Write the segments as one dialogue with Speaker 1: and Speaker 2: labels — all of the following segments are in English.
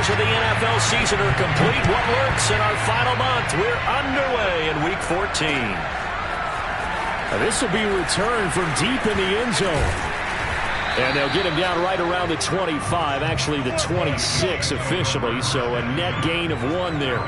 Speaker 1: hours of the NFL season are complete. What works in our final month? We're underway in Week 14.
Speaker 2: Now this will be a return from deep in the end zone. And they'll get him down right around the 25, actually the 26 officially, so a net gain of 1 there.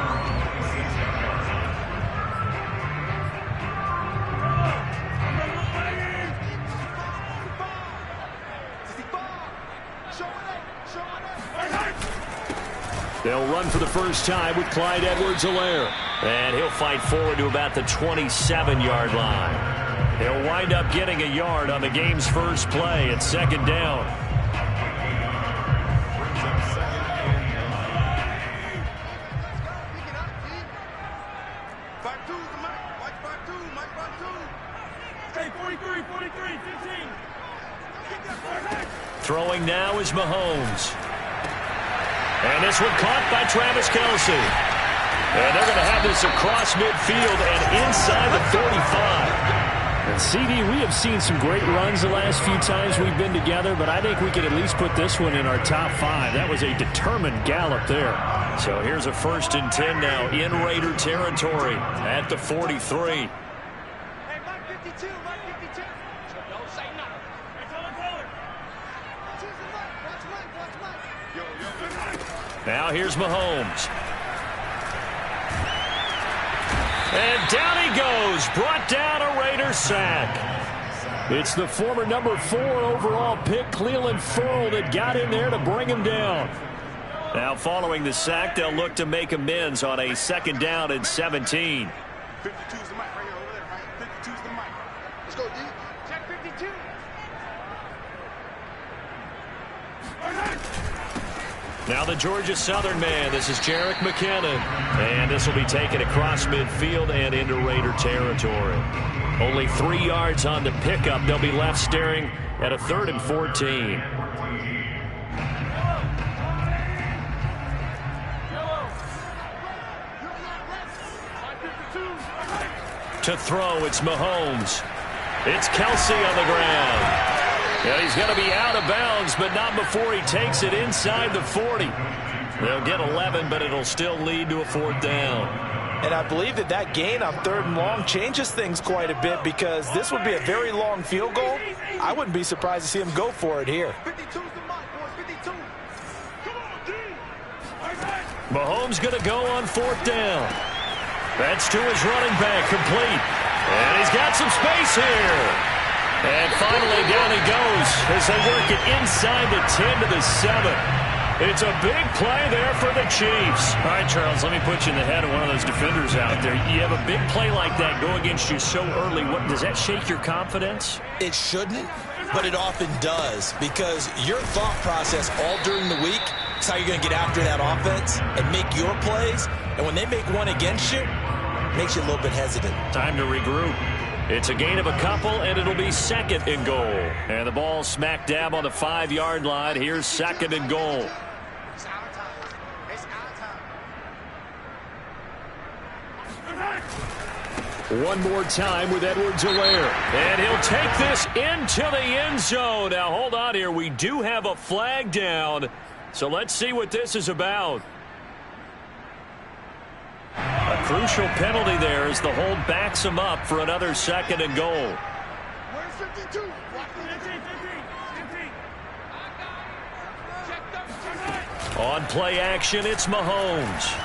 Speaker 2: They'll run for the first time with Clyde Edwards-Helaire.
Speaker 1: And he'll fight forward to about the 27-yard line. He'll wind up getting a yard on the game's first play at second down. Throwing now is Mahomes. And this one caught by Travis Kelce. And they're going to have this across midfield and inside the 45.
Speaker 2: And CD, we have seen some great runs the last few times we've been together, but I think we could at least put this one in our top 5. That was a determined gallop there.
Speaker 1: So here's a 1st and 10 now in Raider territory at the 43. Now here's Mahomes. And down he goes. Brought down a Raider sack.
Speaker 2: It's the former number 4 overall pick, Clelin Ferrell, that got in there to bring him down.
Speaker 1: Now following the sack, they'll look to make amends on a 2nd down and 17.
Speaker 3: 52's the mic right here over there, right? 52's the mic. Let's go, D. Check 52.
Speaker 1: Now the Georgia Southern man. This is Jerick McKinnon. And this will be taken across midfield and into Raider territory. Only 3 yards on the pickup. They'll be left staring at a 3rd and 14. To throw, it's Mahomes. It's Kelce on the ground. And he's going to be out of bounds, but not before he takes it inside the 40. They'll get 11, but it'll still lead to a 4th down.
Speaker 4: And I believe that gain on 3rd and long changes things quite a bit, because this would be a very long field goal. I wouldn't be surprised to see him go for it here.
Speaker 3: 52's the mic, boys. 52. Come on, D.
Speaker 1: Mahomes going to go on 4th down. That's to his running back, complete. And he's got some space here. And finally down he goes as they work it inside the 10 to the 7. It's a big play there for the Chiefs.
Speaker 2: All right, Charles, let me put you in the head of one of those defenders out there. You have a big play like that go against you so early. What, does that shake your confidence?
Speaker 5: It shouldn't, but it often does, because your thought process all during the week is how you're going to get after that offense and make your plays. And when they make one against you, it makes you a little bit hesitant.
Speaker 1: Time to regroup. It's a gain of a couple, and it'll be 2nd and goal. And the ball smack dab on the 5-yard line. Here's 2nd and goal.
Speaker 2: One more time with Edwards-Helaire.
Speaker 1: And he'll take this into the end zone. Now, hold on here. We do have a flag down. So let's see what this is about. A crucial penalty there as the hold backs him up for another 2nd and goal.
Speaker 3: Where's 52?
Speaker 1: On play action, it's Mahomes.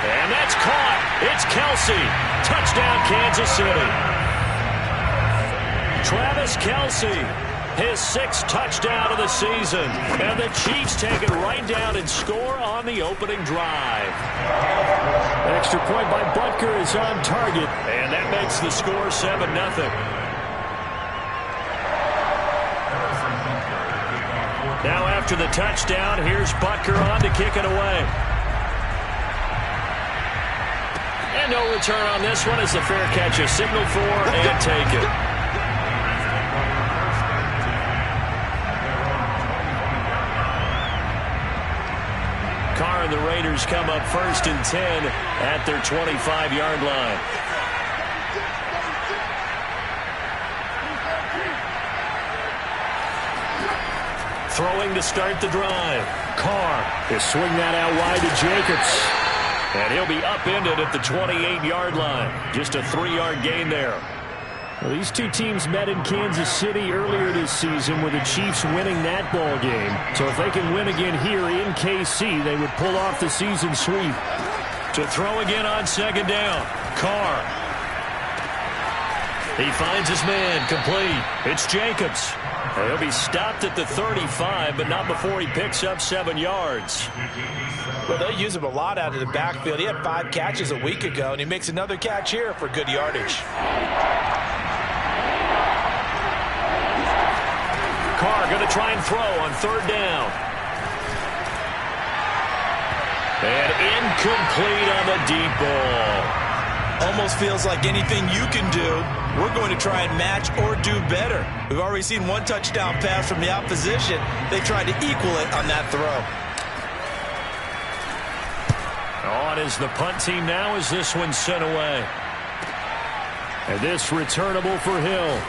Speaker 1: And that's caught. It's Kelce. Touchdown, Kansas City. Travis Kelce. His 6th touchdown of the season. And the Chiefs take it right down and score on the opening drive.
Speaker 2: An extra point by Butker is on target.
Speaker 1: And that makes the score 7-0. Now after the touchdown, here's Butker on to kick it away. And no return on this one as the fair catch is signaled for and taken. Carr and the Raiders come up 1st and 10 at their 25-yard line. Throwing to start the drive. Carr.
Speaker 2: They swing that out wide to Jacobs.
Speaker 1: And he'll be upended at the 28-yard line. Just a 3-yard gain there.
Speaker 2: Well, these two teams met in Kansas City earlier this season with the Chiefs winning that ball game. So if they can win again here in KC, they would pull off the season sweep.
Speaker 1: To throw again on second down. Carr. He finds his man, complete. It's Jacobs. He'll be stopped at the 35, but not before he picks up 7 yards.
Speaker 4: Well, they use him a lot out of the backfield. He had 5 catches a week ago, and he makes another catch here for good yardage.
Speaker 1: Carr going to try and throw on third down. And incomplete on the deep ball.
Speaker 5: Almost feels like anything you can do, we're going to try and match or do better. We've already seen one touchdown pass from the opposition. They tried to equal it on that throw.
Speaker 1: On is the punt team now as this one's sent away.
Speaker 2: And this returnable for Hill.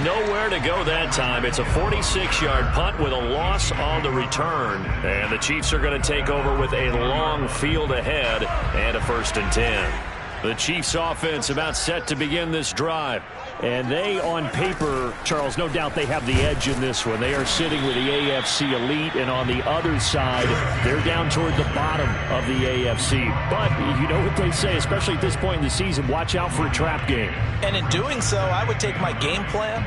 Speaker 1: Nowhere to go that time. It's a 46-yard punt with a loss on the return. And the Chiefs are going to take over with a long field ahead and a 1st and 10. The Chiefs offense about set to begin this drive.
Speaker 2: And they, on paper, Charles, no doubt they have the edge in this one. They are sitting with the AFC elite, and on the other side, they're down toward the bottom of the AFC. But you know what they say, especially at this point in the season, watch out for a trap game.
Speaker 4: And in doing so, I would take my game plan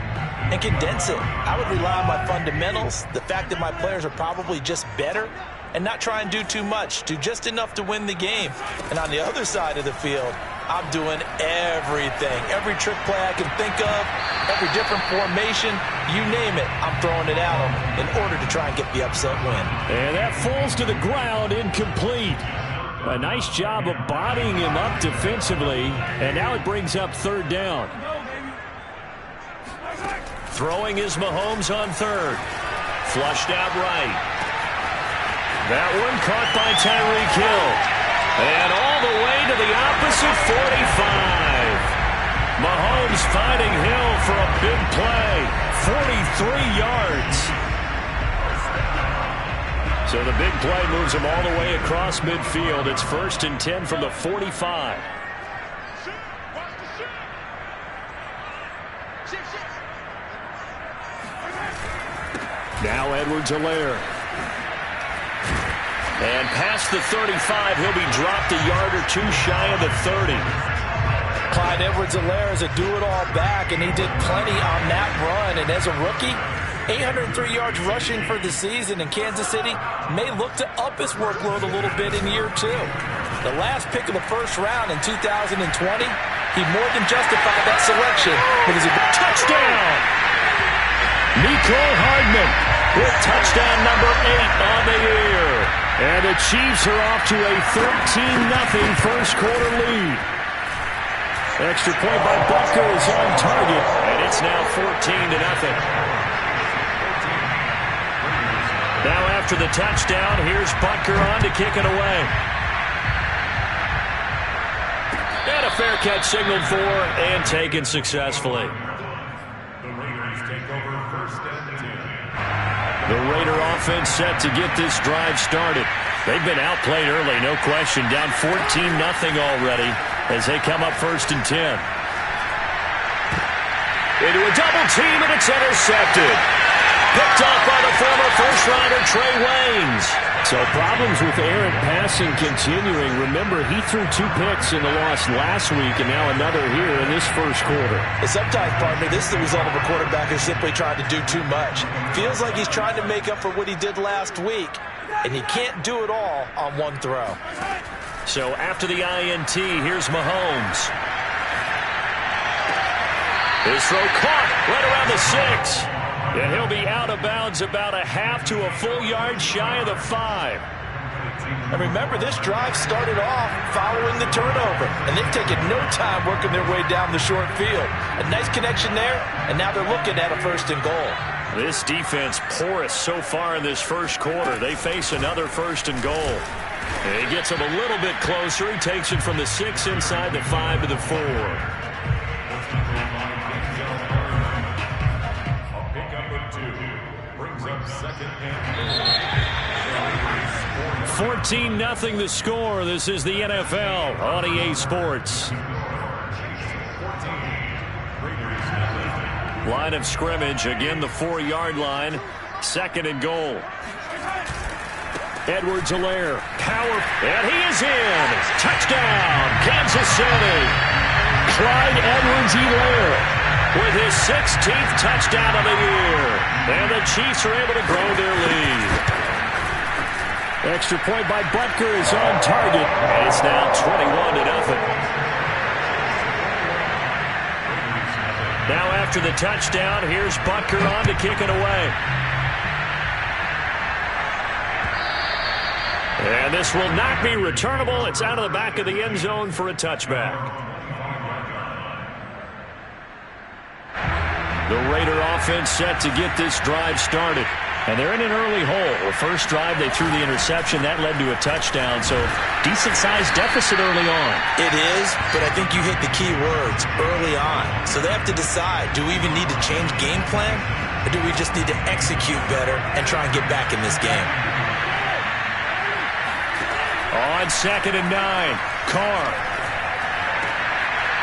Speaker 4: and condense it. I would rely on my fundamentals, the fact that my players are probably just better, and not try and do too much, do just enough to win the game. And on the other side of the field, I'm doing everything. Every trick play I can think of, every different formation, you name it, I'm throwing it at them in order to try and get the upset win.
Speaker 2: And that falls to the ground, incomplete. A nice job of bodying him up defensively, and now it brings up third down.
Speaker 1: Throwing is Mahomes on third. Flushed out right. That one caught by Tyreek Hill. And all the way to the opposite 45. Mahomes finding Hill for a big play. 43 yards. So the big play moves him all the way across midfield. It's 1st and 10 from the 45.
Speaker 2: Now Edwards-Helaire.
Speaker 1: And past the 35, he'll be dropped a yard or two shy of the 30.
Speaker 4: Clyde Edwards-Helaire is a do-it-all back, and he did plenty on that run. And as a rookie, 803 yards rushing for the season, and Kansas City may look to up his workload a little bit in year 2. The last pick of the first round in 2020, he more than justified that selection with his
Speaker 1: touchdown. Mecole Hardman with touchdown number 8 on the year.
Speaker 2: And the Chiefs are off to a 13-0 first quarter lead. Extra point by Butker is on target.
Speaker 1: And it's now 14-0. Now after the touchdown, here's Butker on to kick it away. And a fair catch signaled for and taken successfully. The Raider offense set to get this drive started. They've been outplayed early, no question. Down 14-0 already as they come up 1st and 10. Into a double team, and it's intercepted. Picked off by the former first-rounder Trey Waynes.
Speaker 2: So problems with errant passing continuing. Remember, he threw 2 picks in the loss last week, and now another here in this first quarter.
Speaker 4: Sometimes, partner, this is the result of a quarterback who's simply trying to do too much. Feels like he's trying to make up for what he did last week, and he can't do it all on one throw.
Speaker 1: So after the INT, here's Mahomes. His throw caught right around the 6. And he'll be out of bounds about a half to a full yard shy of the 5.
Speaker 4: And remember, this drive started off following the turnover, and they've taken no time working their way down the short field. A nice connection there, and now they're looking at a 1st and goal.
Speaker 1: This defense porous so far in this first quarter. They face another 1st and goal. And he gets him a little bit closer. He takes it from the 6 inside the 5 to the 4.
Speaker 2: 14-0 the score. This is the NFL on EA Sports. Line of scrimmage, again the 4-yard line. 2nd and goal. Edwards-Helaire, power, and he is in. Touchdown, Kansas City. Clyde Edwards-Helaire with his 16th touchdown of the year. And the Chiefs are able to grow their lead. Extra point by Butker is on target. And it's now 21-0. Now after the touchdown, here's Butker on to kick it away. And this will not be returnable. It's out of the back of the end zone for a touchback. The Raider offense set to get this drive started. And they're in an early hole. The first drive, they threw the interception. That led to a touchdown. So decent-sized deficit early on.
Speaker 5: It is, but I think you hit the key words, early on. So they have to decide, do we even need to change game plan? Or do we just need to execute better and try and get back in this game?
Speaker 2: On 2nd and 9, Carr.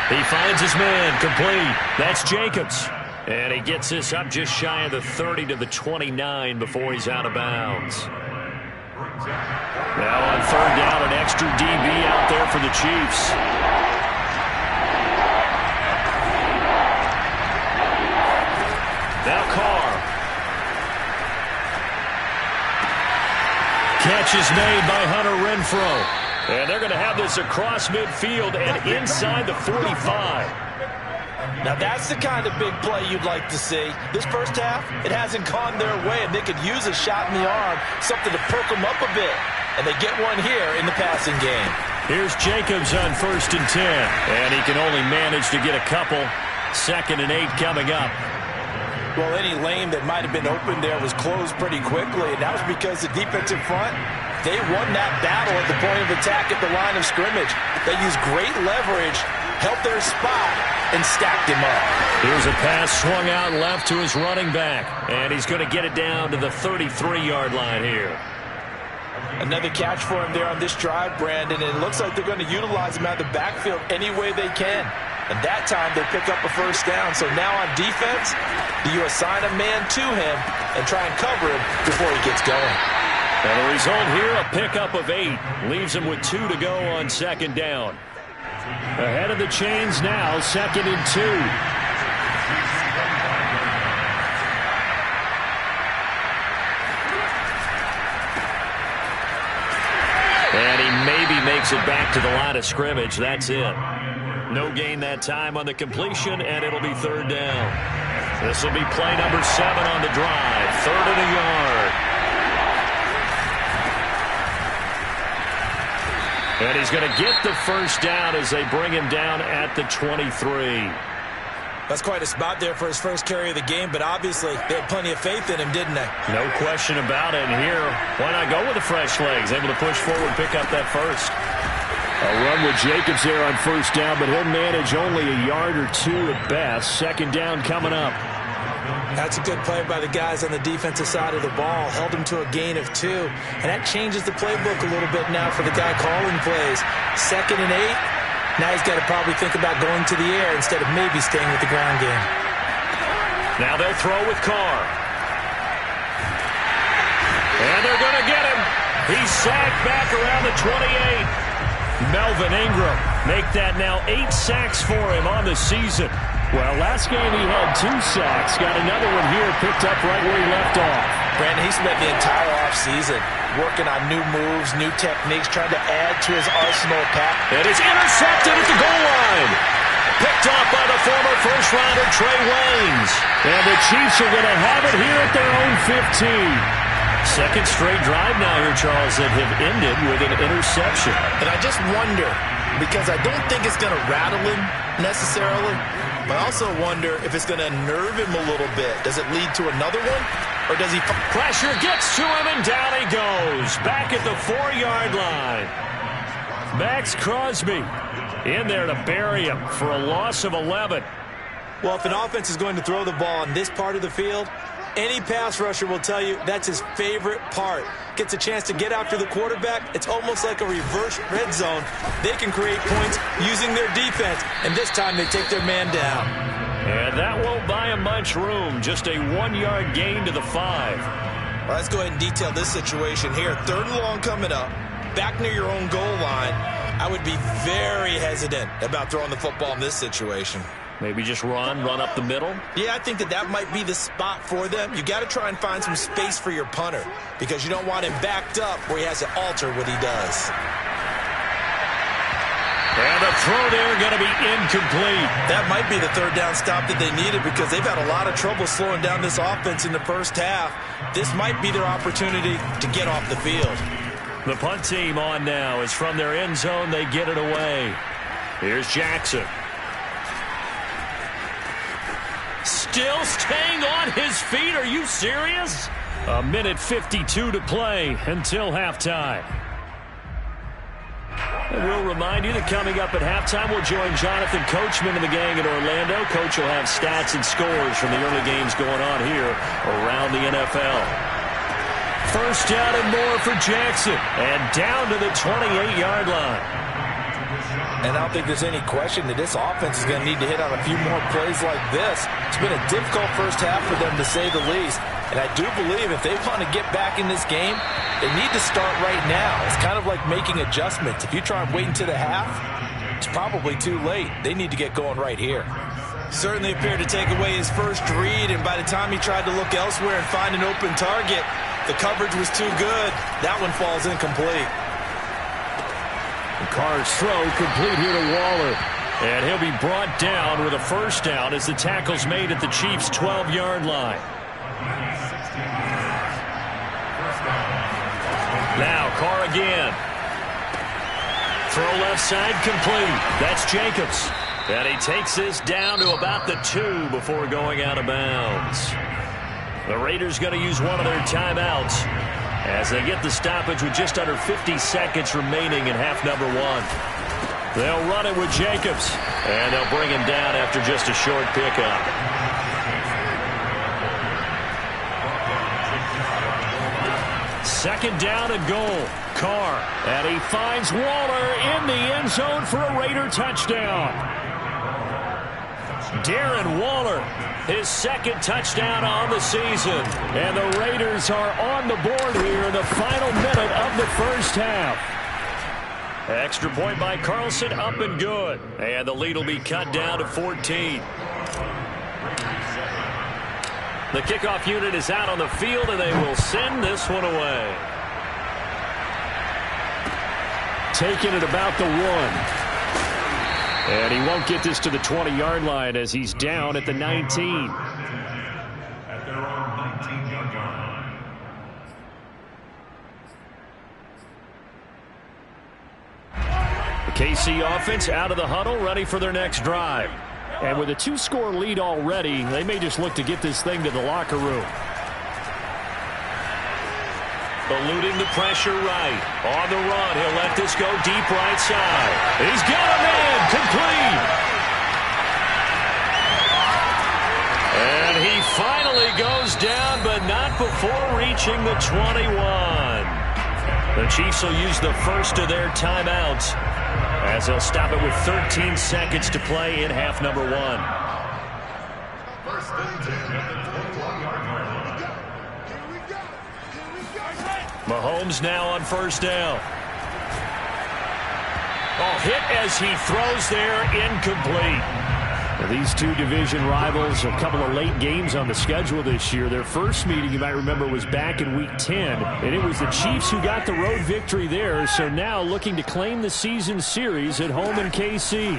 Speaker 2: He finds his man, complete. That's Jacobs. And he gets this up just shy of the 30 to the 29 before he's out of bounds. Now on 3rd down, an extra DB out there for the Chiefs. Now Carr. Catch is made by Hunter Renfrow. And they're going to have this across midfield and inside the 45.
Speaker 4: Now that's the kind of big play you'd like to see. This first half, it hasn't gone their way, and they could use a shot in the arm, something to perk them up a bit. And they get one here in the passing game.
Speaker 2: Here's Jacobs on 1st and 10. And he can only manage to get a couple. 2nd and 8 coming up.
Speaker 4: Well, any lane that might have been open there was closed pretty quickly, and that was because the defensive front, they won that battle at the point of attack at the line of scrimmage. They used great leverage, helped their spot, and stacked him up.
Speaker 2: Here's a pass swung out left to his running back, and he's going to get it down to the 33-yard line here.
Speaker 4: Another catch for him there on this drive, Brandon, and it looks like they're going to utilize him out of the backfield any way they can. And that time they pick up a first down. So now on defense, do you assign a man to him and try and cover him before he gets going?
Speaker 2: And the result here, a pickup of 8. Leaves him with 2 to go on 2nd down. Ahead of the chains now, 2nd and 2. And he maybe makes it back to the line of scrimmage. That's it. No gain that time on the completion, and it'll be 3rd down. This will be play number 7 on the drive. 3rd and a yard. And he's going to get the first down as they bring him down at the 23.
Speaker 5: That's quite a spot there for his first carry of the game, but obviously they had plenty of faith in him, didn't they?
Speaker 2: No question about it. And here, why not go with the fresh legs? Able to push forward, pick up that first. A run with Jacobs there on 1st down, but he'll manage only a yard or 2 at best. 2nd down coming up.
Speaker 5: That's a good play by the guys on the defensive side of the ball. Held him to a gain of 2. And that changes the playbook a little bit now for the guy calling plays. 2nd and 8. Now he's got to probably think about going to the air instead of maybe staying with the ground game.
Speaker 2: Now they'll throw with Carr. And they're going to get him. He's sacked back around the 28. Melvin Ingram make that now 8 sacks for him on the season. Well, last game he had 2 sacks. Got another one here picked up right where he left off.
Speaker 4: Brandon, he spent the entire offseason working on new moves, new techniques, trying to add to his arsenal of pass.
Speaker 2: And it's intercepted at the goal line. Picked off by the former first-rounder Trey Waynes. And the Chiefs are going to have it here at their own 15. Second straight drive now here, Charles, that have ended with an interception.
Speaker 5: And I just wonder, because I don't think it's going to rattle him necessarily, but I also wonder if it's going to nerve him a little bit. Does it lead to another one? Or does he...
Speaker 2: Pressure gets to him, and down he goes. Back at the 4-yard line. Max Crosby in there to bury him for a loss of 11.
Speaker 4: Well, if an offense is going to throw the ball on this part of the field, any pass rusher will tell you that's his favorite part. Gets a chance to get after the quarterback. It's almost like a reverse red zone. They can create points using their defense, and this time they take their man down.
Speaker 2: And that won't buy him much room. Just a 1-yard gain to the 5.
Speaker 5: Well, let's go ahead and detail this situation here. 3rd and long coming up, back near your own goal line. I would be very hesitant about throwing the football in this situation.
Speaker 2: Maybe just run up the middle?
Speaker 5: Yeah, I think that might be the spot for them. You got to try and find some space for your punter because you don't want him backed up where he has to alter what he does.
Speaker 2: And the throw there going to be incomplete.
Speaker 5: That might be the 3rd down stop that they needed because they've had a lot of trouble slowing down this offense in the first half. This might be their opportunity to get off the field.
Speaker 2: The punt team on now is from their end zone. They get it away. Here's Jackson. Still staying on his feet. Are you serious? 1:52 to play until halftime. And we'll remind you that coming up at halftime, we'll join Jonathan Coachman and the gang in Orlando. Coach will have stats and scores from the early games going on here around the NFL. 1st down and more for Jackson. And down to the 28-yard line.
Speaker 4: And I don't think there's any question that this offense is going to need to hit on a few more plays like this. It's been a difficult first half for them, to say the least. And I do believe if they want to get back in this game, they need to start right now. It's kind of like making adjustments. If you try and wait until the half, it's probably too late. They need to get going right here.
Speaker 5: Certainly appeared to take away his first read, and by the time he tried to look elsewhere and find an open target, the coverage was too good. That one falls incomplete.
Speaker 2: Carr's throw complete here to Waller. And he'll be brought down with a 1st down as the tackle's made at the Chiefs' 12-yard line. Now Carr again. Throw left side complete. That's Jacobs. And he takes this down to about the 2 before going out of bounds. The Raiders going to use one of their timeouts as they get the stoppage with just under 50 seconds remaining in half number 1. They'll run it with Jacobs, and they'll bring him down after just a short pickup. Second down and goal. Carr, and he finds Waller in the end zone for a Raider touchdown. Darren Waller, his 2nd touchdown on the season. And the Raiders are on the board here in the final minute of the first half. Extra point by Carlson, up and good. And the lead will be cut down to 14. The kickoff unit is out on the field, and they will send this one away. Taking it about the 1. And he won't get this to the 20-yard line as he's down at the 19.
Speaker 6: At their own 19-yard line.
Speaker 2: The KC offense out of the huddle, ready for their next drive. And with a 2-score lead already, they may just look to get this thing to the locker room. Eluding the pressure right. On the run, he'll let this go deep right side. He's got a man, complete. And he finally goes down, but not before reaching the 21. The Chiefs will use the first of their timeouts as they'll stop it with 13 seconds to play in half number 1.
Speaker 6: First and 10 at the 21-yard line.
Speaker 2: Mahomes now on 1st down. Oh, hit as he throws there, incomplete. Now, these two division rivals, a couple of late games on the schedule this year. Their first meeting, you might remember, was back in Week 10, and it was the Chiefs who got the road victory there, so now looking to claim the season series at home in KC.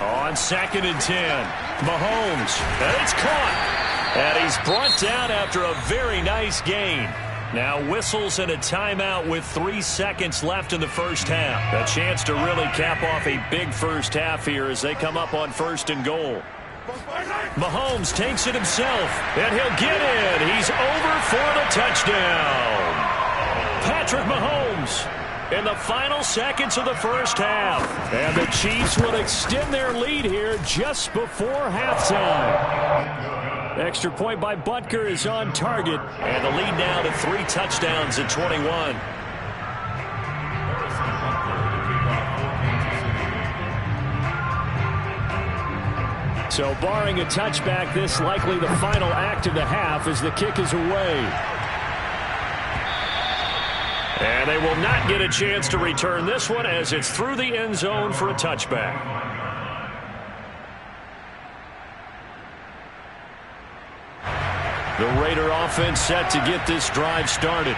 Speaker 2: On 2nd and 10, Mahomes, and it's caught, and he's brought down after a very nice gain. Now whistles and a timeout with 3 seconds left in the first half. A chance to really cap off a big first half here as they come up on 1st and goal. Mahomes takes it himself, and he'll get in. He's over for the touchdown. Patrick Mahomes. in the final seconds of the first half. And the Chiefs will extend their lead here just before halftime. Extra point by Butker is on target.
Speaker 1: And the lead now to 3 touchdowns at 21.
Speaker 2: So barring a touchback, this likely the final act of the half as the kick is away. And they will not get a chance to return this one as it's through the end zone for a touchback. The Raider offense set to get this drive started.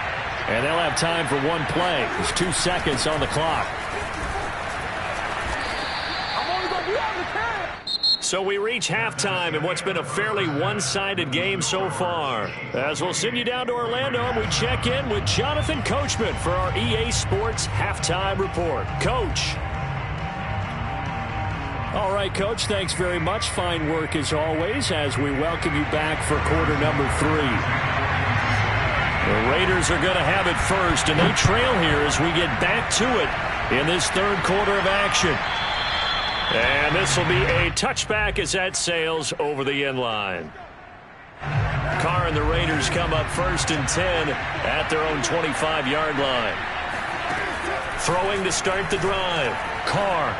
Speaker 2: And they'll have time for one play. There's 2 seconds on the clock. So we reach halftime in what's been a fairly one-sided game so far. As we'll send you down to Orlando, and we check in with Jonathan Coachman for our EA Sports Halftime Report. Coach. All right, Coach, thanks very much. Fine work as always as we welcome you back for quarter number 3. The Raiders are going to have it first, and they trail here as we get back to it in this third quarter of action. And this will be a touchback as that sails over the end line. Carr and the Raiders come up 1st and 10 at their own 25-yard line. Throwing to start the drive. Carr.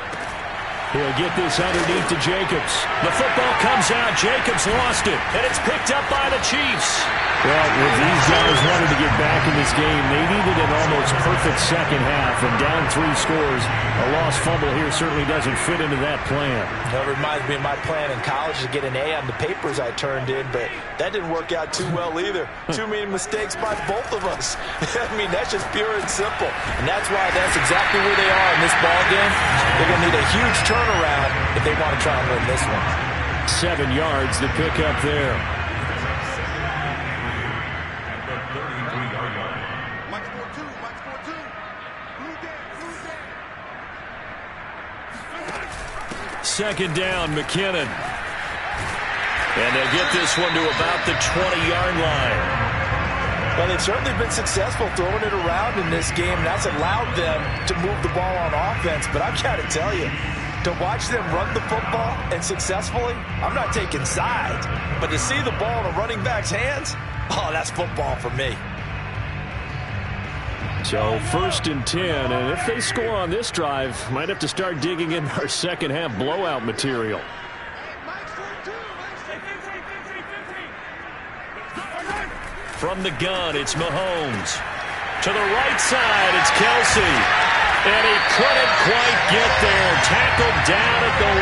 Speaker 2: He'll get this underneath to Jacobs. The football comes out. Jacobs lost it. And it's picked up by the Chiefs. Well, if these guys wanted to get back in this game, they needed an almost perfect second half. And down 3 scores, a lost fumble here certainly doesn't fit into that plan.
Speaker 4: That reminds me of my plan in college to get an A on the papers I turned in, but that didn't work out too well either. Too many mistakes by both of us. I mean, that's just pure and simple. And that's why that's exactly where they are in this ball game. They're going to need a huge turnaround if they want to try and win this one.
Speaker 2: 7 yards to pick up there. Second down, McKinnon. And they'll get this one to about the 20-yard line.
Speaker 4: Well, they've certainly been successful throwing it around in this game. That's allowed them to move the ball on offense. But I've got to tell you, to watch them run the football and successfully, I'm not taking sides. But to see the ball in a running back's hands, oh, that's football for me.
Speaker 2: So 1st and 10, and if they score on this drive, might have to start digging in our second half blowout material. From the gun, it's Mahomes. To the right side, it's Kelsey. And he couldn't quite get there. Tackled down at the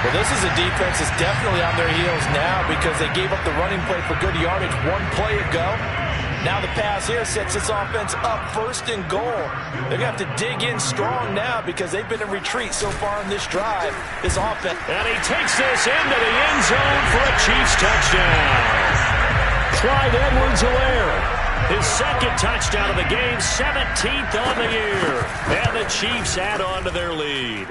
Speaker 2: 1.
Speaker 4: Well, this is a defense that's definitely on their heels now because they gave up the running play for good yardage 1 play ago. Now the pass here sets this offense up 1st and goal. They're going to have to dig in strong now because they've been in retreat so far in this drive. This offense.
Speaker 2: And he takes this into the end zone for a Chiefs touchdown. Clyde Edwards-Helaire. His 2nd touchdown of the game, 17th on the year. And the Chiefs add on to their lead.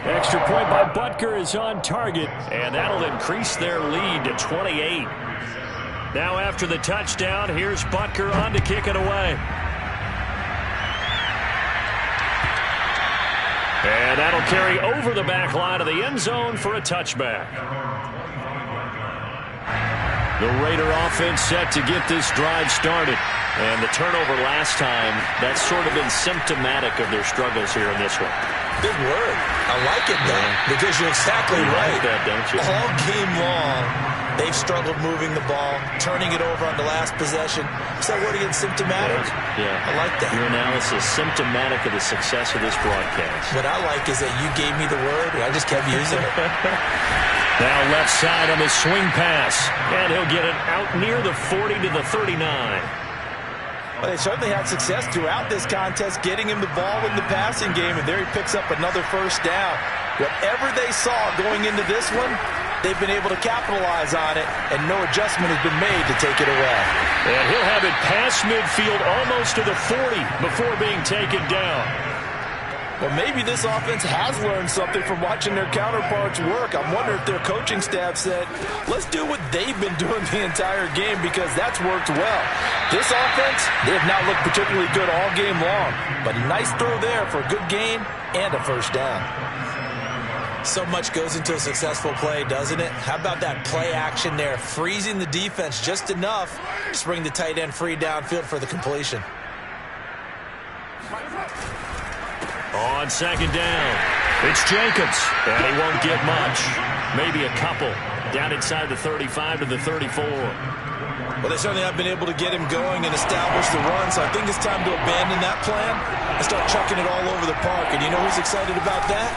Speaker 2: Extra point by Butker is on target. And that'll increase their lead to 28. Now after the touchdown, here's Butker on to kick it away. And that'll carry over the back line of the end zone for a touchback. The Raider offense set to get this drive started. And the turnover last time, that's sort of been symptomatic of their struggles here in this one.
Speaker 5: Big word. I like it, though, because you're exactly right.
Speaker 2: Like that, don't you?
Speaker 5: All game long, they've struggled moving the ball, turning it over on the last possession. Is that word again, symptomatic?
Speaker 2: Yeah.
Speaker 5: I like that.
Speaker 2: Your analysis, symptomatic of the success of this broadcast.
Speaker 5: What I like is that you gave me the word, and I just kept using it.
Speaker 2: Now left side on the swing pass. And he'll get it out near the 40 to the 39.
Speaker 4: Well, they certainly had success throughout this contest, getting him the ball in the passing game, and there he picks up another 1st down. Whatever they saw going into this one, they've been able to capitalize on it, and no adjustment has been made to take it away.
Speaker 2: And he'll have it past midfield almost to the 40 before being taken down.
Speaker 4: Well, maybe this offense has learned something from watching their counterparts work. I'm wondering if their coaching staff said, let's do what they've been doing the entire game because that's worked well. This offense, they have not looked particularly good all game long, but a nice throw there for a good gain and a first down.
Speaker 5: So much goes into a successful play, doesn't it? How about that play action there, freezing the defense just enough to bring the tight end free downfield for the completion.
Speaker 2: On second down, it's Jacobs, and he won't get much. Maybe a couple. Down inside the 35 to the 34.
Speaker 5: Well, they certainly have been able to get him going and establish the run, so I think it's time to abandon that plan and start chucking it all over the park. And you know who's excited about that?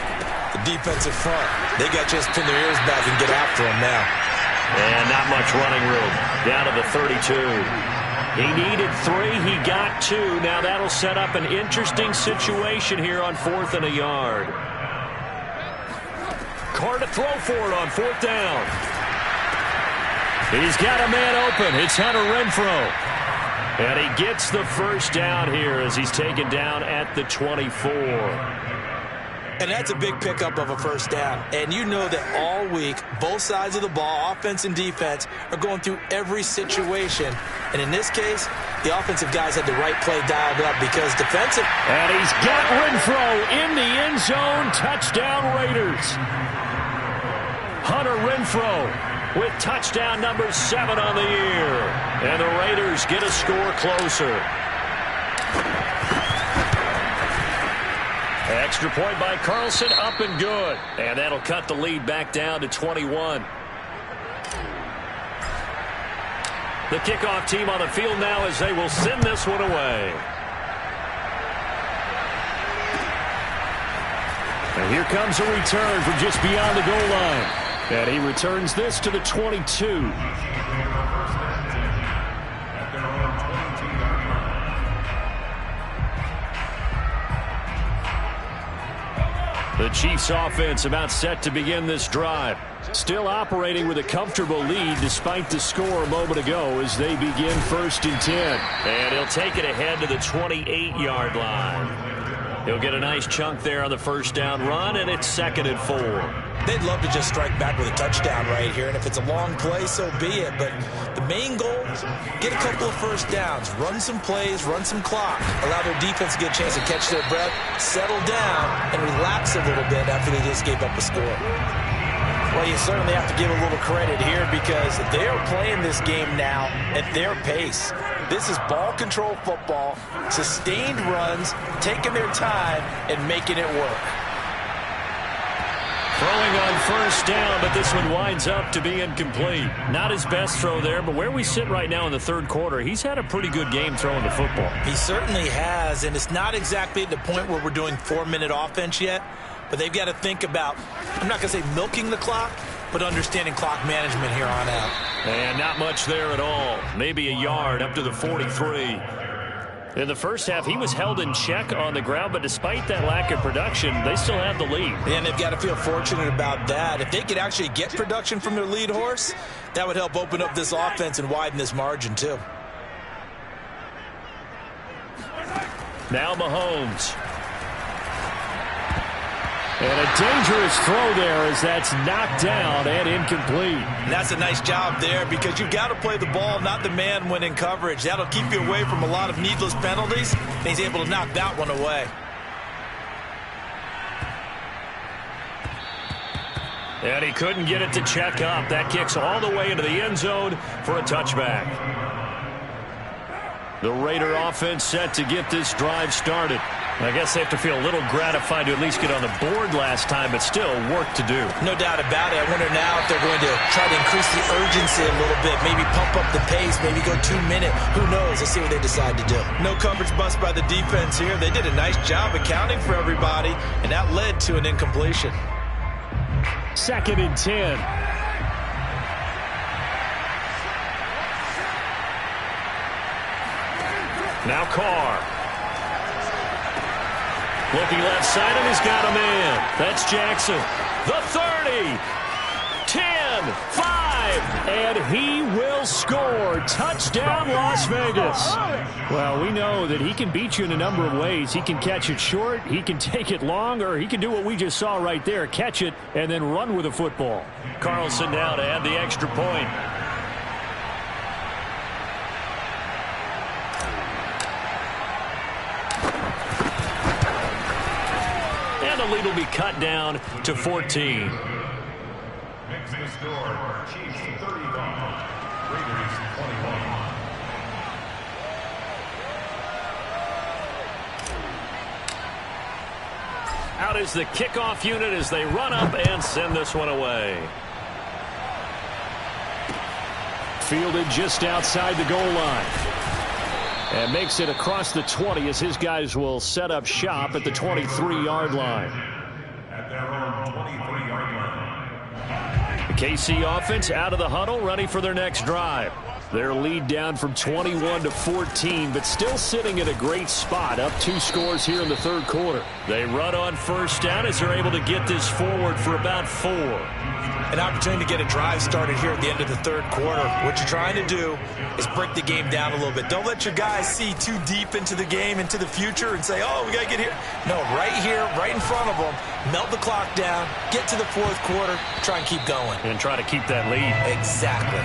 Speaker 5: The defensive front. They got to just pin their ears back and get after him now.
Speaker 2: And not much running room. Down to the 32. He needed 3. He got 2. Now that'll set up an interesting situation here on 4th and a yard. Carr to throw for it on 4th down. He's got a man open. It's Hunter Renfrow. And he gets the first down here as he's taken down at the 24.
Speaker 5: And that's a big pickup of a first down. And you know that all week, both sides of the ball, offense and defense, are going through every situation. And in this case, the offensive guys had the right play dialed up because defensive.
Speaker 2: And he's got Renfrow in the end zone. Touchdown Raiders. Hunter Renfrow with touchdown number 7 on the year. And the Raiders get a score closer. Extra point by Carlson, up and good. And that'll cut the lead back down to 21. The kickoff team on the field now as they will send this one away. And here comes a return from just beyond the goal line. And he returns this to the 22. The Chiefs offense about set to begin this drive. Still operating with a comfortable lead despite the score a moment ago as they begin 1st and 10. And he'll take it ahead to the 28-yard line. He'll get a nice chunk there on the first down run, and it's 2nd and 4.
Speaker 5: They'd love to just strike back with a touchdown right here, and if it's a long play, so be it. But the main goal is get a couple of first downs, run some plays, run some clock, allow their defense to get a chance to catch their breath, settle down, and relax a little bit after they just gave up a score.
Speaker 4: Well, you certainly have to give a little credit here because they are playing this game now at their pace. This is ball control football, sustained runs, taking their time, and making it work.
Speaker 2: Throwing on first down, but this one winds up to be incomplete. Not his best throw there, but where we sit right now in the 3rd quarter, he's had a pretty good game throwing the football.
Speaker 5: He certainly has, and it's not exactly at the point where we're doing 4-minute offense yet, but they've got to think about, I'm not going to say milking the clock, but understanding clock management here on out.
Speaker 2: And not much there at all. Maybe a yard up to the 43. In the first half, he was held in check on the ground, but despite that lack of production, they still have the lead.
Speaker 5: And they've got to feel fortunate about that. If they could actually get production from their lead horse, that would help open up this offense and widen this margin too.
Speaker 2: Now Mahomes. And a dangerous throw there as that's knocked down and incomplete.
Speaker 5: And that's a nice job there because you've got to play the ball, not the man when in coverage. That'll keep you away from a lot of needless penalties, and he's able to knock that one away.
Speaker 2: And he couldn't get it to check up. That kicks all the way into the end zone for a touchback. The Raider offense set to get this drive started. I guess they have to feel a little gratified to at least get on the board last time, but still work to do.
Speaker 5: No doubt about it. I wonder now if they're going to try to increase the urgency a little bit, maybe pump up the pace, maybe go 2-minute. Who knows? Let's see what they decide to do. No coverage bust by the defense here. They did a nice job accounting for everybody, and that led to an incompletion.
Speaker 2: 2nd and 10. Now Carr. Looking left side, and he's got a man. That's Jackson. The 30. 10. 5. And he will score. Touchdown, Las Vegas. Well, we know that he can beat you in a number of ways. He can catch it short, he can take it long, or he can do what we just saw right there, catch it and then run with the football.
Speaker 1: Carlson now to add the extra point. And the lead will be cut down to 14.
Speaker 6: Makes the score. Chiefs 31. Raiders 21.
Speaker 1: Out is the kickoff unit as they run up and send this one away.
Speaker 2: Fielded just outside the goal line. And makes it across the 20 as his guys will set up shop at the 23-yard line.
Speaker 6: At their own 23-yard line.
Speaker 2: The KC offense out of the huddle, ready for their next drive. Their lead down from 21 to 14, but still sitting at a great spot, up 2 scores here in the third quarter.
Speaker 1: They run on first down as they're able to get this forward for about 4.
Speaker 4: An opportunity to get a drive started here at the end of the third quarter. What you're trying to do is break the game down a little bit. Don't let your guys see too deep into the game, into the future, and say, oh, we got to get here. No, right here, right in front of them, melt the clock down, get to the fourth quarter, try and keep going.
Speaker 1: And try to keep that lead.
Speaker 4: Exactly.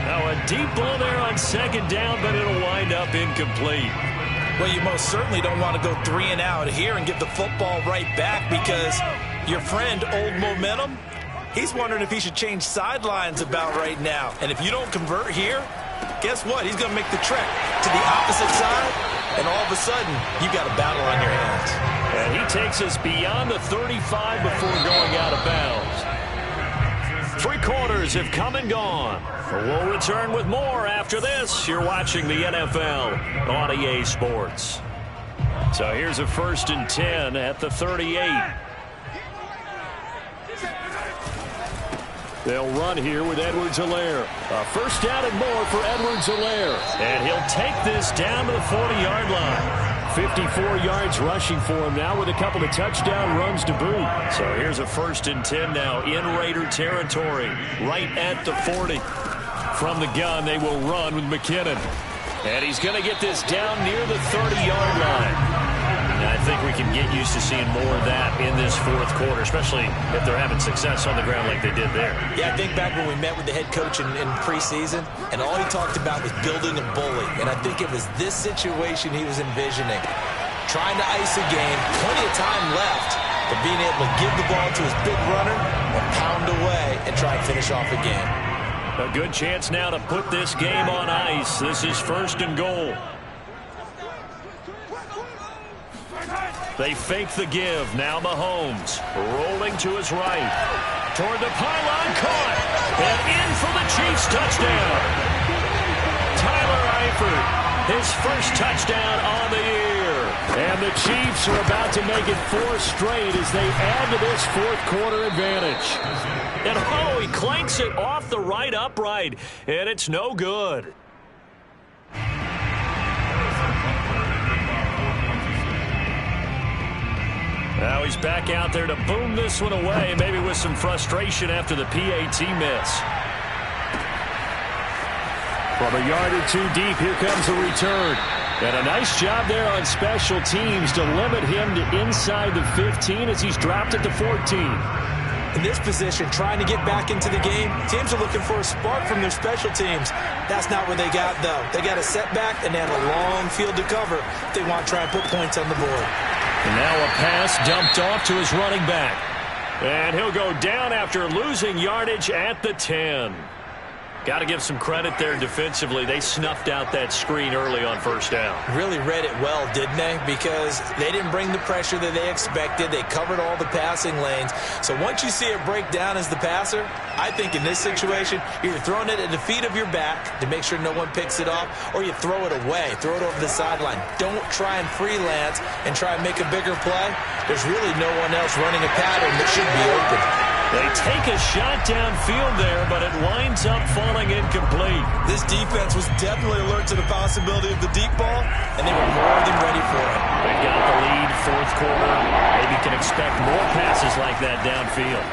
Speaker 1: Now a deep ball there on second down, but it'll wind up incomplete.
Speaker 4: Well, you most certainly don't want to go 3 and out here and give the football right back, because your friend, Old Momentum, he's wondering if he should change sidelines about right now. And if you don't convert here, guess what? He's going to make the trek to the opposite side, and all of a sudden, you've got a battle on your hands.
Speaker 1: And he takes us beyond the 35 before going out of bounds. 3 quarters have come and gone. We'll return with more after this. You're watching the NFL on EA Sports. So here's a 1st and 10 at the 38.
Speaker 2: They'll run here with Edwards-Helaire. A first down and more for Edwards-Helaire.
Speaker 1: And he'll take this down to the 40-yard line.
Speaker 2: 54 yards rushing for him now with a couple of touchdown runs to boot.
Speaker 1: So here's a 1st and 10 now in Raider territory, right at the 40. From the gun, they will run with McKinnon. And he's going to get this down near the 30-yard line. And I think we can get used to seeing more of that in this fourth quarter, especially if they're having success on the ground like they did there.
Speaker 4: Yeah, I think back when we met with the head coach in preseason, and all he talked about was building a bully. And I think it was this situation he was envisioning. Trying to ice a game, plenty of time left, but being able to give the ball to his big runner and pound away and try and finish off a game.
Speaker 1: A good chance now to put this game on ice. This is 1st and goal. They fake the give. Now Mahomes rolling to his right. Toward the pylon, caught. And in for the Chiefs touchdown. Tyler Eifert, his first touchdown on the year.
Speaker 2: And the Chiefs are about to make it 4 straight as they add to this fourth quarter advantage.
Speaker 1: And he clanks it off the right upright. And it's no good. Now he's back out there to boom this one away, maybe with some frustration after the PAT miss.
Speaker 2: From a yard or 2 deep, here comes a return. And a nice job there on special teams to limit him to inside the 15 as he's dropped at the 14.
Speaker 4: In this position, trying to get back into the game, teams are looking for a spark from their special teams. That's not what they got, though. They got a setback, and they have a long field to cover if they want to try and put points on the board.
Speaker 1: And now a pass dumped off to his running back. And he'll go down after losing yardage at the 10. Got to give some credit there defensively. They snuffed out that screen early on first down.
Speaker 4: Really read it well, didn't they? Because they didn't bring the pressure that they expected. They covered all the passing lanes. So once you see it break down as the passer, I think in this situation, you're throwing it at the feet of your back to make sure no one picks it off, or you throw it away, throw it over the sideline. Don't try and freelance and try and make a bigger play. There's really no one else running a pattern that should be open.
Speaker 1: They take a shot downfield there, but it winds up falling incomplete.
Speaker 4: This defense was definitely alert to the possibility of the deep ball, and they were more than ready for it.
Speaker 1: They've got the lead, fourth quarter. Maybe can expect more passes like that downfield.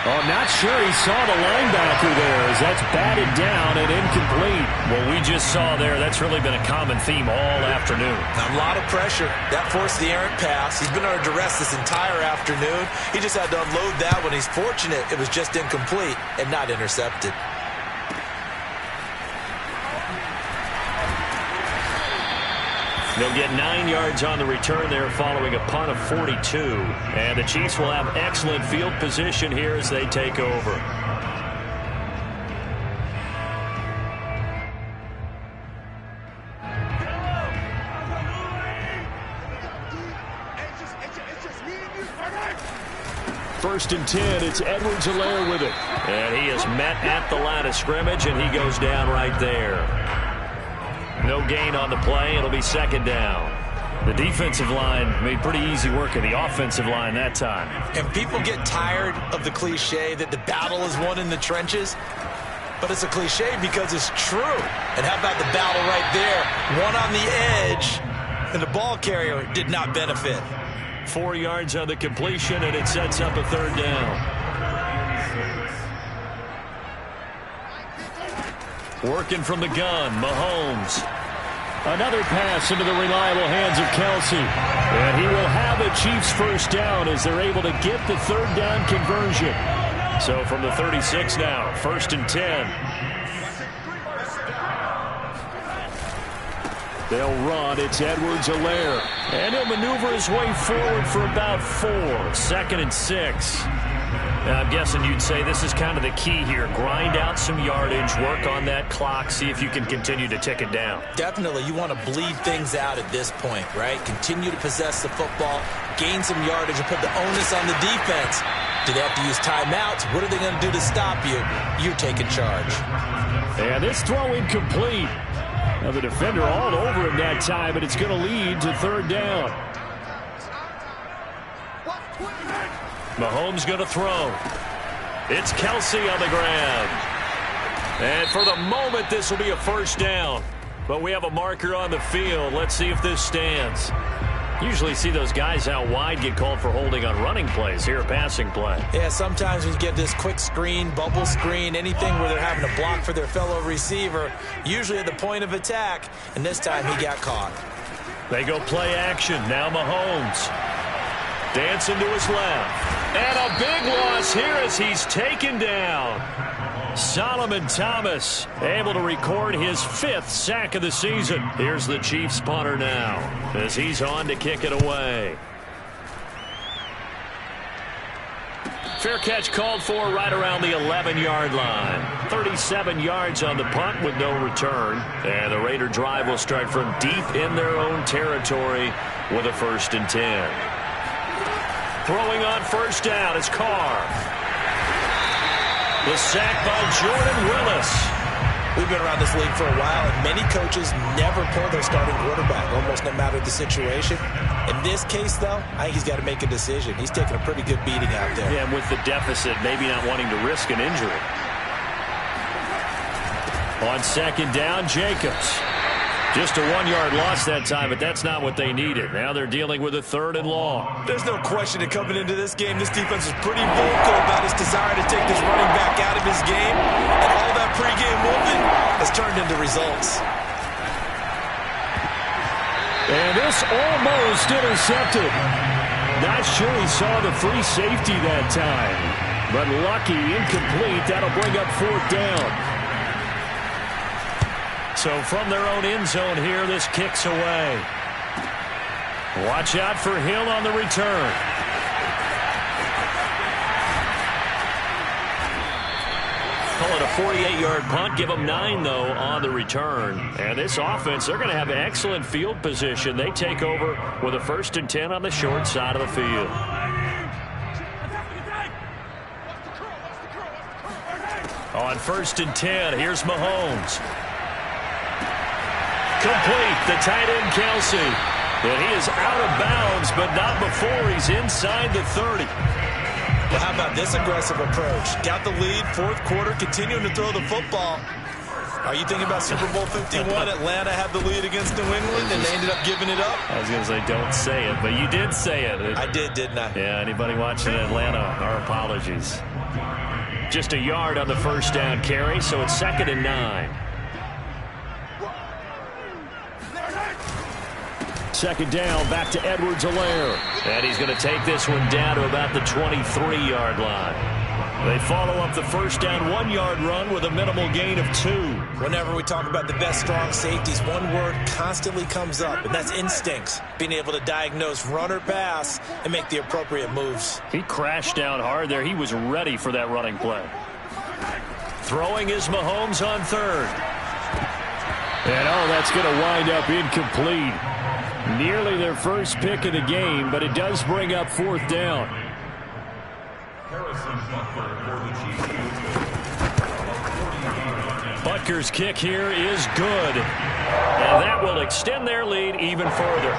Speaker 2: Oh, not sure he saw the linebacker there as that's batted down and incomplete.
Speaker 1: Well, we just saw there, that's really been a common theme all afternoon.
Speaker 5: A lot of pressure. That forced the errant pass. He's been under duress this entire afternoon. He just had to unload that one. He's fortunate it was just incomplete and not intercepted.
Speaker 1: They'll get 9 yards on the return there following a punt of 42. And the Chiefs will have excellent field position here as they take over.
Speaker 2: First and 10, it's Edwards-Helaire with it.
Speaker 1: And he is met at the line of scrimmage, and he goes down right there. No gain on the play. It'll be second down. The defensive line made pretty easy work of the offensive line that time.
Speaker 5: And people get tired of the cliche that the battle is won in the trenches. But it's a cliche because it's true. And how about the battle right there? One on the edge, and the ball carrier did not benefit.
Speaker 1: 4 yards on the completion, and it sets up a third down. Working from the gun, Mahomes.
Speaker 2: Another pass into the reliable hands of Kelsey. And he will have a Chiefs first down as they're able to get the third down conversion.
Speaker 1: So from the 36 now, first and 10.
Speaker 2: They'll run. It's Edwards-Helaire.
Speaker 1: And he'll maneuver his way forward for about 4. Second and 6. Now, I'm guessing you'd say this is kind of the key here. Grind out some yardage, work on that clock, see if you can continue to tick it down.
Speaker 5: Definitely, you want to bleed things out at this point, right? Continue to possess the football, gain some yardage, and put the onus on the defense. Do they have to use timeouts? What are they going to do to stop you? You're taking charge.
Speaker 2: And this throw incomplete. Now the defender all over him that time, but it's going to lead to third down.
Speaker 1: Mahomes going to throw. It's Kelsey on the ground. And for the moment, this will be a first down. But we have a marker on the field. Let's see if this stands. Usually see those guys out wide get called for holding on running plays. Here, a passing play.
Speaker 5: Yeah, sometimes we get this quick screen, bubble screen, anything where they're having to block for their fellow receiver, usually at the point of attack, and this time he got caught.
Speaker 1: They go play action. Now Mahomes. Dancing to his left. And a big loss here as he's taken down. Solomon Thomas able to record his 5th sack of the season. Here's the Chiefs punter now as he's on to kick it away. Fair catch called for right around the 11-yard line. 37 yards on the punt with no return. And the Raider drive will start from deep in their own territory with a first and 10. Throwing on first down is Carr. The sack by Jordan Willis.
Speaker 5: We've been around this league for a while, and many coaches never pull their starting quarterback, almost no matter the situation. In this case, though, I think he's got to make a decision. He's taking a pretty good beating out there.
Speaker 1: Yeah, and with the deficit, maybe not wanting to risk an injury. On second down, Jacobs. Just a 1-yard loss that time, but that's not what they needed. Now they're dealing with a third and long.
Speaker 5: There's no question that coming into this game, this defense is pretty vocal about his desire to take this running back out of his game. And all that pregame whooping has turned into results.
Speaker 2: And this almost intercepted. Not sure he saw the free safety that time. But lucky, incomplete. That'll bring up fourth down.
Speaker 1: So from their own end zone here, this kicks away. Watch out for Hill on the return. Call it a 48-yard punt. Give them 9, though, on the return. And this offense, they're going to have excellent field position. They take over with a first and 10 on the short side of the field. On first and 10, here's Mahomes. Complete, the tight end Kelsey. And he is out of bounds, but not before he's inside the 30.
Speaker 5: Well, how about this aggressive approach? Got the lead, fourth quarter, continuing to throw the football.
Speaker 4: Are you thinking about Super Bowl 51? Atlanta had the lead against New England, and they ended up giving it up?
Speaker 1: I was going to say, don't say it, but you did say it.
Speaker 4: I did, didn't I?
Speaker 1: Yeah, anybody watching Atlanta, our apologies. Just a yard on the first down carry, so it's 2nd and 9. 2nd down, back to Edwards-Helaire. And he's going to take this one down to about the 23-yard line. They follow up the first down 1-yard run with a minimal gain of 2.
Speaker 4: Whenever we talk about the best strong safeties, one word constantly comes up, and that's instincts. Being able to diagnose run or pass and make the appropriate moves.
Speaker 1: He crashed down hard there. He was ready for that running play. Throwing is Mahomes on 3rd. And that's going to wind up incomplete. Nearly their first pick of the game, but it does bring up 4th down. Butker's kick here is good. And that will extend their lead even further.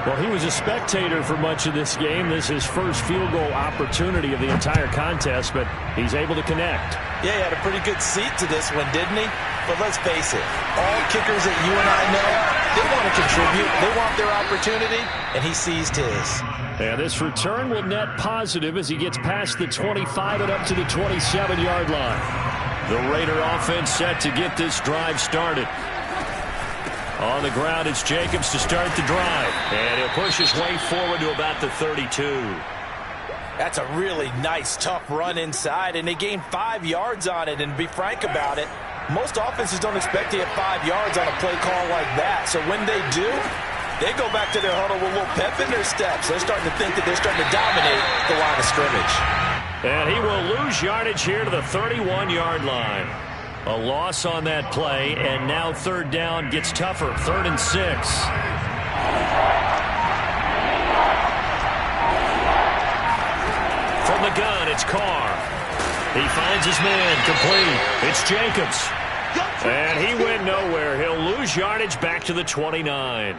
Speaker 1: Well, he was a spectator for much of this game. This is his first field goal opportunity of the entire contest, but he's able to connect.
Speaker 4: Yeah, he had a pretty good seat to this one, didn't he? But let's face it, all kickers that you and I know, they want to contribute. They want their opportunity, and he seized his.
Speaker 1: And this return will net positive as he gets past the 25 and up to the 27-yard line. The Raider offense set to get this drive started. On the ground, it's Jacobs to start the drive. And he'll push his way forward to about the 32.
Speaker 4: That's a really nice, tough run inside, and they gained 5 yards on it. And to be frank about it, most offenses don't expect to get 5 yards on a play call like that. So when they do, they go back to their huddle with a little pep in their steps. They're starting to think that they're starting to dominate the line of scrimmage.
Speaker 1: And he will lose yardage here to the 31-yard line. A loss on that play, and now 3rd down gets tougher. 3rd and 6. From the gun, it's Carr. He finds his man, complete. It's Jacobs. And he went nowhere. He'll lose yardage back to the 29.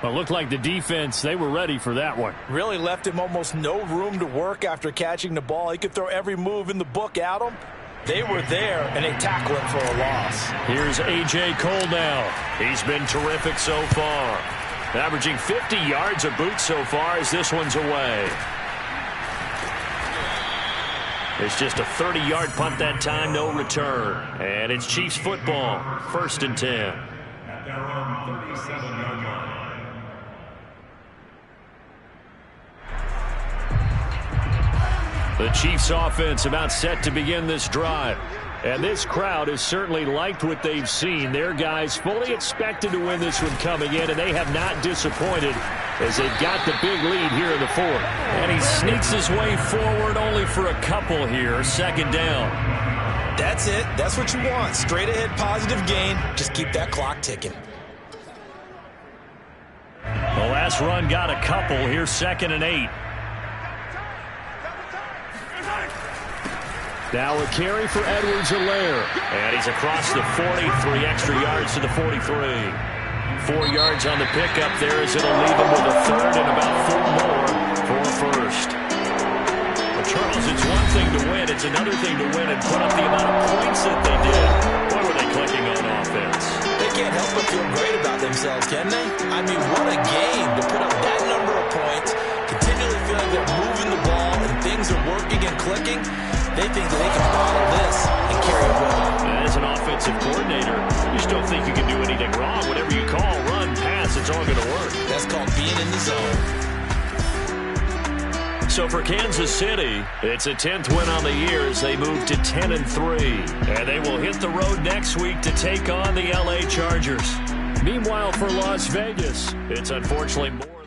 Speaker 1: Well, it looked like the defense, they were ready for that one.
Speaker 4: Really left him almost no room to work after catching the ball. He could throw every move in the book at him. They were there, and they tackle him for a loss.
Speaker 1: Here's A.J. Cole now. He's been terrific so far. Averaging 50 yards a boot so far as this one's away. It's just a 30-yard punt that time, no return. And it's Chiefs football, 1st and 10.
Speaker 6: At their own 37-yard line.
Speaker 1: The Chiefs offense about set to begin this drive. And this crowd has certainly liked what they've seen. Their guys fully expected to win this one coming in, and they have not disappointed as they've got the big lead here in the 4th. And he sneaks his way forward only for a couple here. 2nd down.
Speaker 4: That's it. That's what you want. Straight ahead positive gain. Just keep that clock ticking.
Speaker 1: The last run got a couple. Here's 2nd and 8. Now a carry for Edwards-Helaire. And he's across the 40, 3 extra yards to the 43. 4 yards on the pickup there as it'll leave him with a 3rd and about 4 more for a 1st. Well, Charles, it's one thing to win. It's another thing to win and put up the amount of points that they did. Boy, were they clicking on offense.
Speaker 4: They can't help but feel great about themselves, can they? I mean, what a game to put up that number of points, continually feeling they're moving the ball and things are working and clicking. They think that they can follow this and carry it with them.
Speaker 1: As an offensive coordinator, you just don't think you can do anything wrong. Whatever you call, run, pass, it's all going to work.
Speaker 4: That's called being in the zone.
Speaker 1: So for Kansas City, it's a 10th win on the year as they move to 10-3. And they will hit the road next week to take on the L.A. Chargers. Meanwhile, for Las Vegas, it's unfortunately more.